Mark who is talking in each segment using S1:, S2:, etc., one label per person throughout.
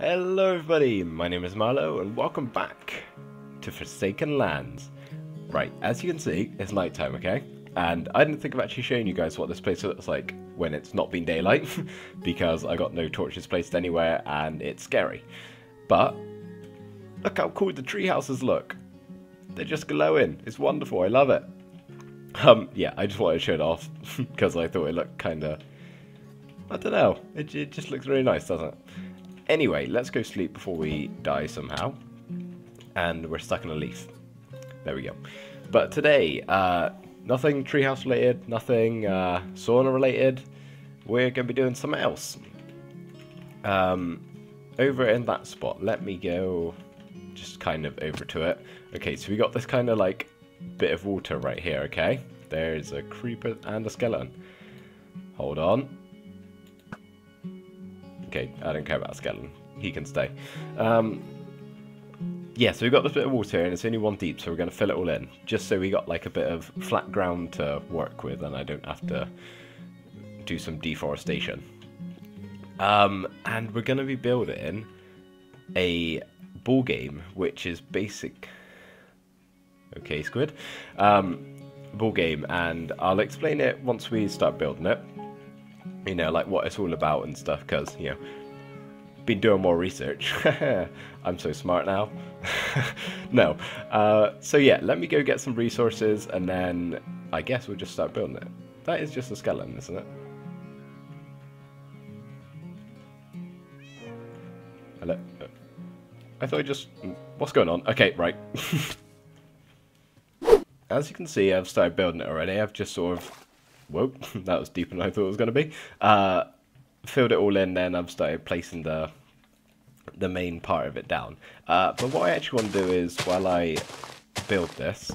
S1: Hello everybody, my name is Marlo and welcome back to Forsaken Lands. Right, as you can see, it's nighttime, okay? And I didn't think of actually showing you guys what this place looks like when it's not been daylight, because I got no torches placed anywhere and it's scary. But, look how cool the tree houses look. They're just glowing, it's wonderful, I love it. Yeah, I just wanted to show it off, because I thought it looked kinda, I don't know, it just looks really nice, doesn't it? Anyway, let's go sleep before we die somehow. And we're stuck in a leaf. There we go. But today, nothing treehouse related, nothing sauna related. We're going to be doing something else. Over in that spot, let me go just kind of over to it. Okay, so we got this kind of like bit of water right here, okay? There's a creeper and a skeleton. Hold on. Okay, I don't care about a skeleton. He can stay. Yeah, so we've got this bit of water here, and it's only one deep, so we're going to fill it all in. Just so we got like a bit of flat ground to work with, and I don't have to do some deforestation. And we're going to be building a ball game, which is basic... Okay, squid. Ball game, and I'll explain it once we start building it. You know, like what it's all about and stuff, because, you know, been doing more research. I'm so smart now. No. So yeah, let me go get some resources, and then I guess we'll just start building it. That is just a skeleton, isn't it? Hello? I thought I just... What's going on? Okay, right. As you can see, I've started building it already. I've just sort of... Whoa, that was deeper than I thought it was going to be. Filled it all in, then I've started placing the main part of it down. But what I actually want to do is, while I build this,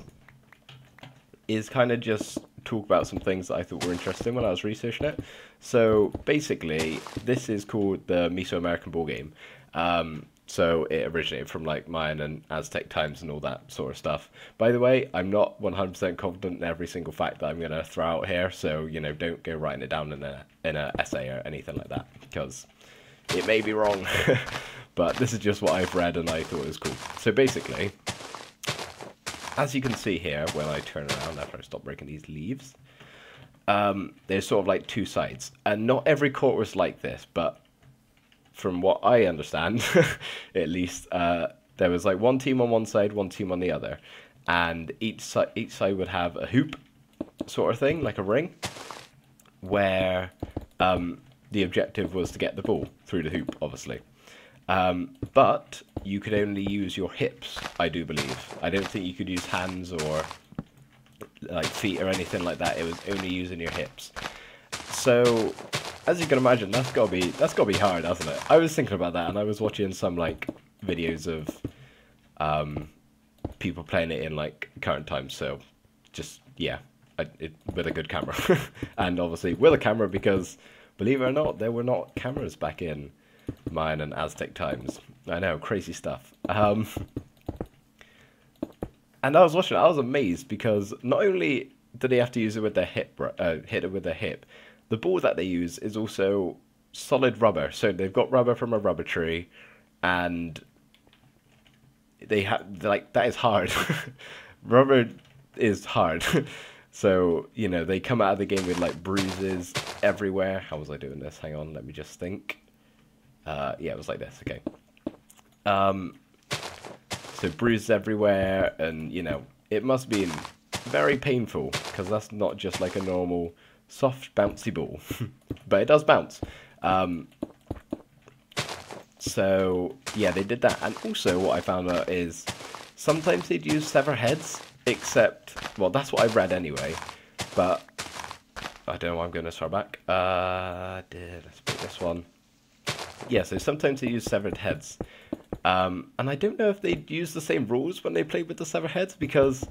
S1: is kind of just talk about some things that I thought were interesting when I was researching it. So basically, this is called the Mesoamerican Ball Game. So it originated from like Mayan and Aztec times and all that sort of stuff. By the way, I'm not 100% confident in every single fact that I'm going to throw out here, so, you know, don't go writing it down in a essay or anything like that, because it may be wrong. But this is just what I've read and I thought it was cool. So basically, as you can see here, when I turn around after I stop breaking these leaves, there's sort of like two sides. And not every court was like this, but from what I understand, at least, there was like one team on one side, one team on the other, and each side would have a hoop, sort of thing, like a ring, where the objective was to get the ball through the hoop, obviously. But you could only use your hips, I do believe. I don't think you could use hands or like feet or anything like that. It was only using your hips. So, as you can imagine, that's gotta be hard, hasn't it? I was thinking about that, and I was watching some like videos of people playing it in like current times. So, just yeah, with a good camera, and obviously with a camera, because believe it or not, there were not cameras back in Mayan and Aztec times. I know, crazy stuff. And I was watching it, I was amazed, because not only do they have to use it with their hip, hit it with their hip, the ball that they use is also solid rubber. So they've got rubber from a rubber tree, and they have, like, that is hard. Rubber is hard. So, you know, they come out of the game with like bruises everywhere. How was I doing this? Hang on, let me just think. Yeah, it was like this, okay. So bruises everywhere, and, you know, it must be very painful, because that's not just like a normal soft bouncy ball. But it does bounce. So yeah, they did that. And also what I found out is sometimes they'd use severed heads, except, well, that's what I've read anyway, but I don't know why I'm going this far back. Let's put this one. Yeah, so sometimes they use severed heads. And I don't know if they'd use the same rules when they played with the severed heads, because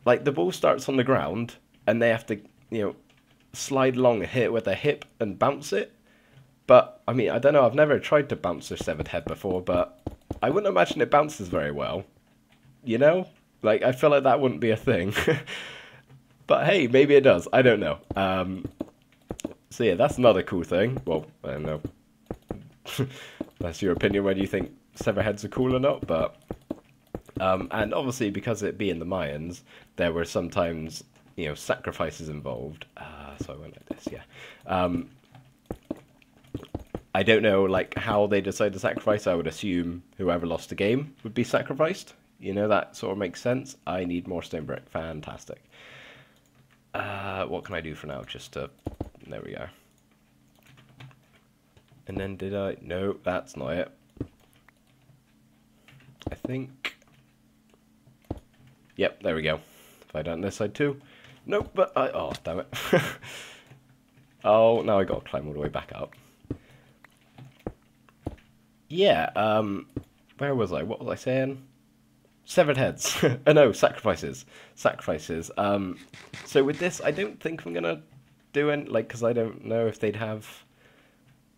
S1: like the ball starts on the ground and they have to, you know, slide along and hit it with their hip and bounce it. But I mean, I don't know, I've never tried to bounce a severed head before, but I wouldn't imagine it bounces very well. You know? Like, I feel like that wouldn't be a thing. But hey, maybe it does. I don't know. So yeah, that's another cool thing. Well, I don't know. That's your opinion whether you think severed heads are cool or not, but... and obviously, because it being the Mayans, there were sometimes, you know, sacrifices involved. So I went like this, yeah. I don't know, like, how they decide to sacrifice. I would assume whoever lost the game would be sacrificed. You know, that sort of makes sense. I need more stone brick. Fantastic. What can I do for now? Just to... There we go. And then did I... No, that's not it. I think... Yep, there we go. Have I done this side too? Nope, but I... Oh, damn it. Oh, now I got to climb all the way back up. Yeah, where was I? What was I saying? Severed heads. Oh no, sacrifices. Sacrifices. So with this, I don't think I'm gonna do it, like, because I don't know if they'd have...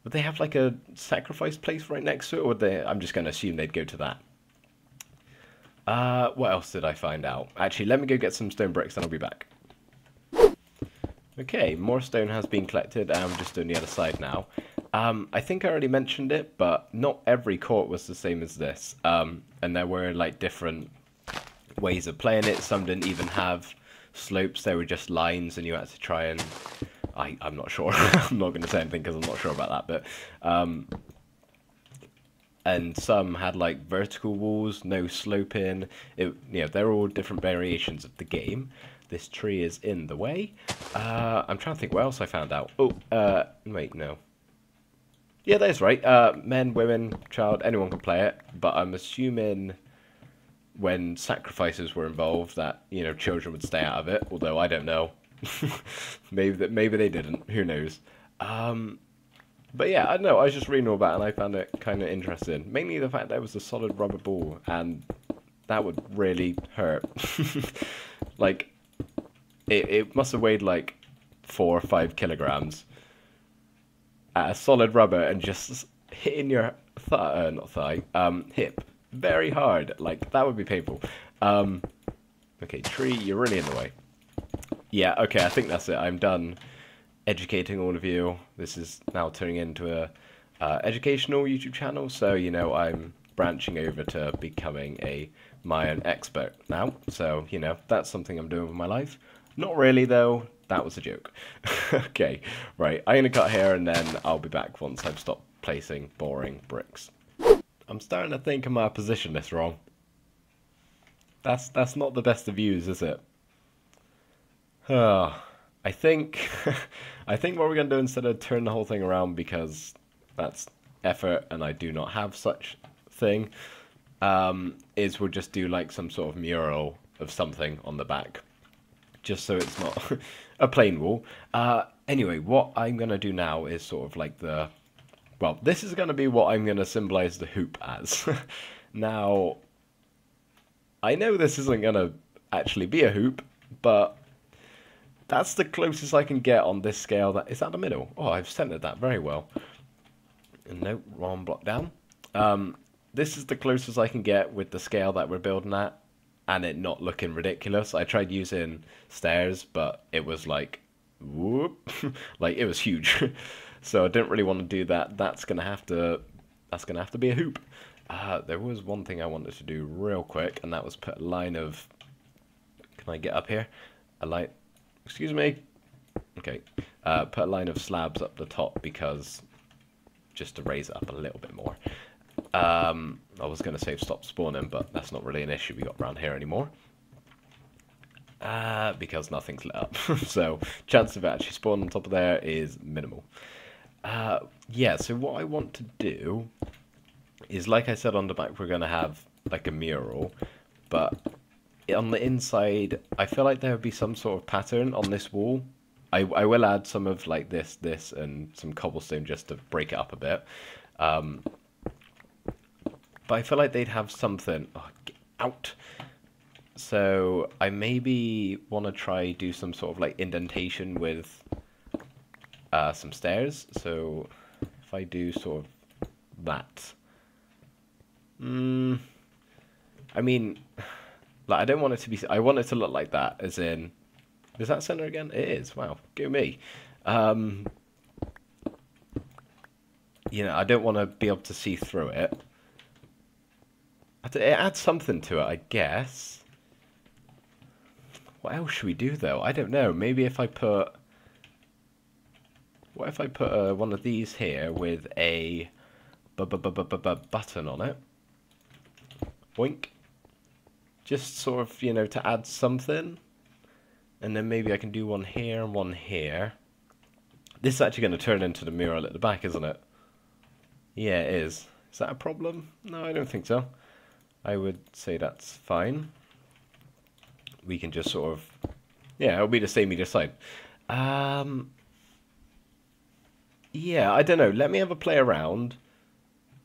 S1: Would they have, like, a sacrifice place right next to it, or would they... I'm just gonna assume they'd go to that. What else did I find out? Actually, let me go get some stone bricks, and I'll be back. Okay, more stone has been collected, and I'm just doing the other side now. I think I already mentioned it, but not every court was the same as this. And there were, like, different ways of playing it. Some didn't even have slopes. They were just lines, and you had to try and... I'm not sure. I'm not going to say anything because I'm not sure about that. But and some had, like, vertical walls, no sloping. You know, they're all different variations of the game. This tree is in the way. I'm trying to think what else I found out. Oh, wait, no. Yeah, that's right. Men, women, child, anyone can play it. But I'm assuming when sacrifices were involved that, you know, children would stay out of it. Although I don't know. maybe they didn't. Who knows? But yeah, I don't know. I was just reading all about it and I found it kind of interesting. Mainly the fact that it was a solid rubber ball and that would really hurt. Like, it must have weighed like 4 or 5 kilograms. At a solid rubber and just hitting your hip very hard. Like, that would be painful. Okay, tree, you're really in the way. Yeah, okay, I think that's it. I'm done educating all of you. This is now turning into a educational YouTube channel, so, you know, I'm branching over to becoming a Mayan expert now. So, you know, that's something I'm doing with my life. Not really, though. That was a joke. Okay, right. I'm going to cut here, and then I'll be back once I've stopped placing boring bricks. I'm starting to think I might have positioned this wrong. That's not the best of views, is it? I think I think what we're going to do instead of turn the whole thing around, because that's effort and I do not have such thing, is we'll just do like some sort of mural of something on the back. Just so it's not a plain wall. Anyway, what I'm going to do now is sort of like the... Well, this is going to be what I'm going to symbolize the hoop as. Now, I know this isn't going to actually be a hoop, but that's the closest I can get on this scale. Is that the middle? Oh, I've centered that very well. No, wrong block down. This is the closest I can get with the scale that we're building at, and it not looking ridiculous. I tried using stairs, but it was like, whoop, like it was huge. So I didn't really want to do that. That's gonna have to be a hoop. There was one thing I wanted to do real quick, and that was put a line of... Can I get up here? A line... Excuse me. Okay. Put a line of slabs up the top, because... Just to raise it up a little bit more. I was going to say stop spawning, but that's not really an issue we got around here anymore. Because nothing's lit up. So, chance of actually spawning on top of there is minimal. Yeah, so what I want to do is, like I said on the back, we're going to have like a mural. But on the inside, I feel like there would be some sort of pattern on this wall. I will add some of like this, and some cobblestone just to break it up a bit. But I feel like they'd have something... Oh, get out! So I maybe want to try do some sort of like indentation with some stairs. So if I do sort of that... I mean, like, I don't want it to be... I want it to look like that, as in... Is that center again? It is. Wow. Go me. you know, I don't want to be able to see through it. It adds something to it, I guess. What else should we do, though? I don't know. Maybe if I put... What if I put one of these here with a button on it? Boink. Just sort of, you know, to add something. And then maybe I can do one here and one here. This is actually going to turn into the mural at the back, isn't it? Yeah, it is. Is that a problem? No, I don't think so. I would say that's fine. We can just sort of... Yeah, it'll be the same either side. Yeah, I don't know. Let me have a play around.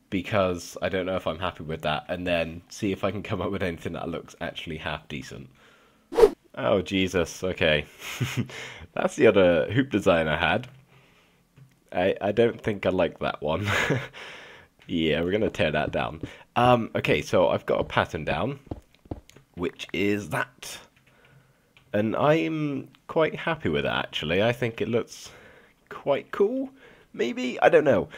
S1: Because I don't know if I'm happy with that. And then see if I can come up with anything that looks actually half decent. Oh, Jesus. Okay. That's the other hoop design I had. I don't think I like that one. Yeah, we're going to tear that down. Okay, so I've got a pattern down, which is that. And I'm quite happy with it, actually. I think it looks quite cool, maybe? I don't know.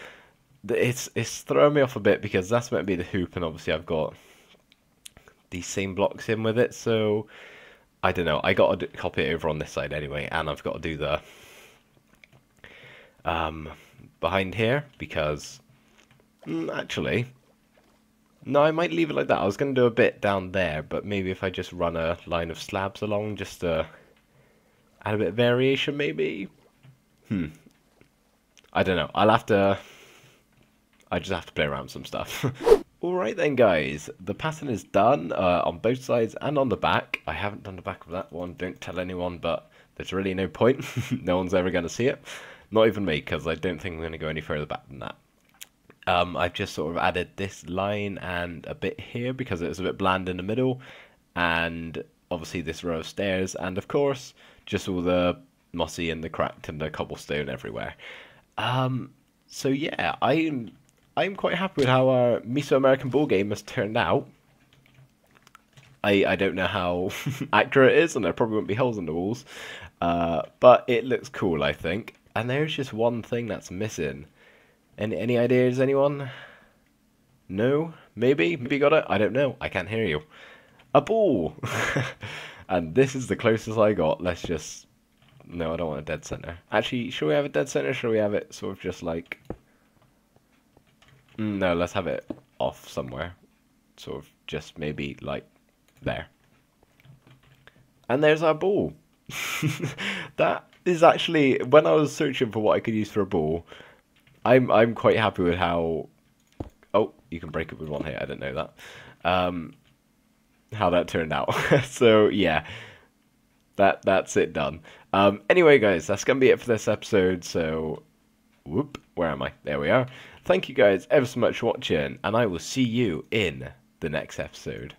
S1: It's throwing me off a bit because that's meant to be the hoop, and obviously I've got these same blocks in with it, so I don't know. I got to copy it over on this side anyway, and I've got to do the behind here because actually, no, I might leave it like that. I was going to do a bit down there, but maybe if I just run a line of slabs along just to add a bit of variation, maybe. I don't know. I just have to play around with some stuff. Alright then, guys. The pattern is done on both sides and on the back. I haven't done the back of that one. Don't tell anyone, but there's really no point. No one's ever going to see it. Not even me, because I don't think I'm going to go any further back than that. I've just sort of added this line and a bit here because it was a bit bland in the middle. And obviously this row of stairs. And of course, just all the mossy and the cracked and the cobblestone everywhere. So yeah, I'm quite happy with how our Mesoamerican Ball Game has turned out. I don't know how accurate it is, and there probably won't be holes in the walls. But it looks cool, I think. And there's just one thing that's missing. Any ideas, anyone? No? Maybe? Maybe you got it? I don't know. I can't hear you. A ball! And this is the closest I got. Let's just... No, I don't want a dead center. Actually, should we have a dead center? Should we have it sort of just like... No, let's have it off somewhere. Sort of just maybe like there. And there's our ball. That is actually, when I was searching for what I could use for a ball, I'm quite happy with how... Oh, you can break it with one hit. I didn't know that. How that turned out. So, yeah. That's it done. Anyway, guys, that's going to be it for this episode. So, whoop, where am I? There we are. Thank you guys ever so much for watching, and I will see you in the next episode.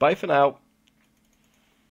S1: Bye for now.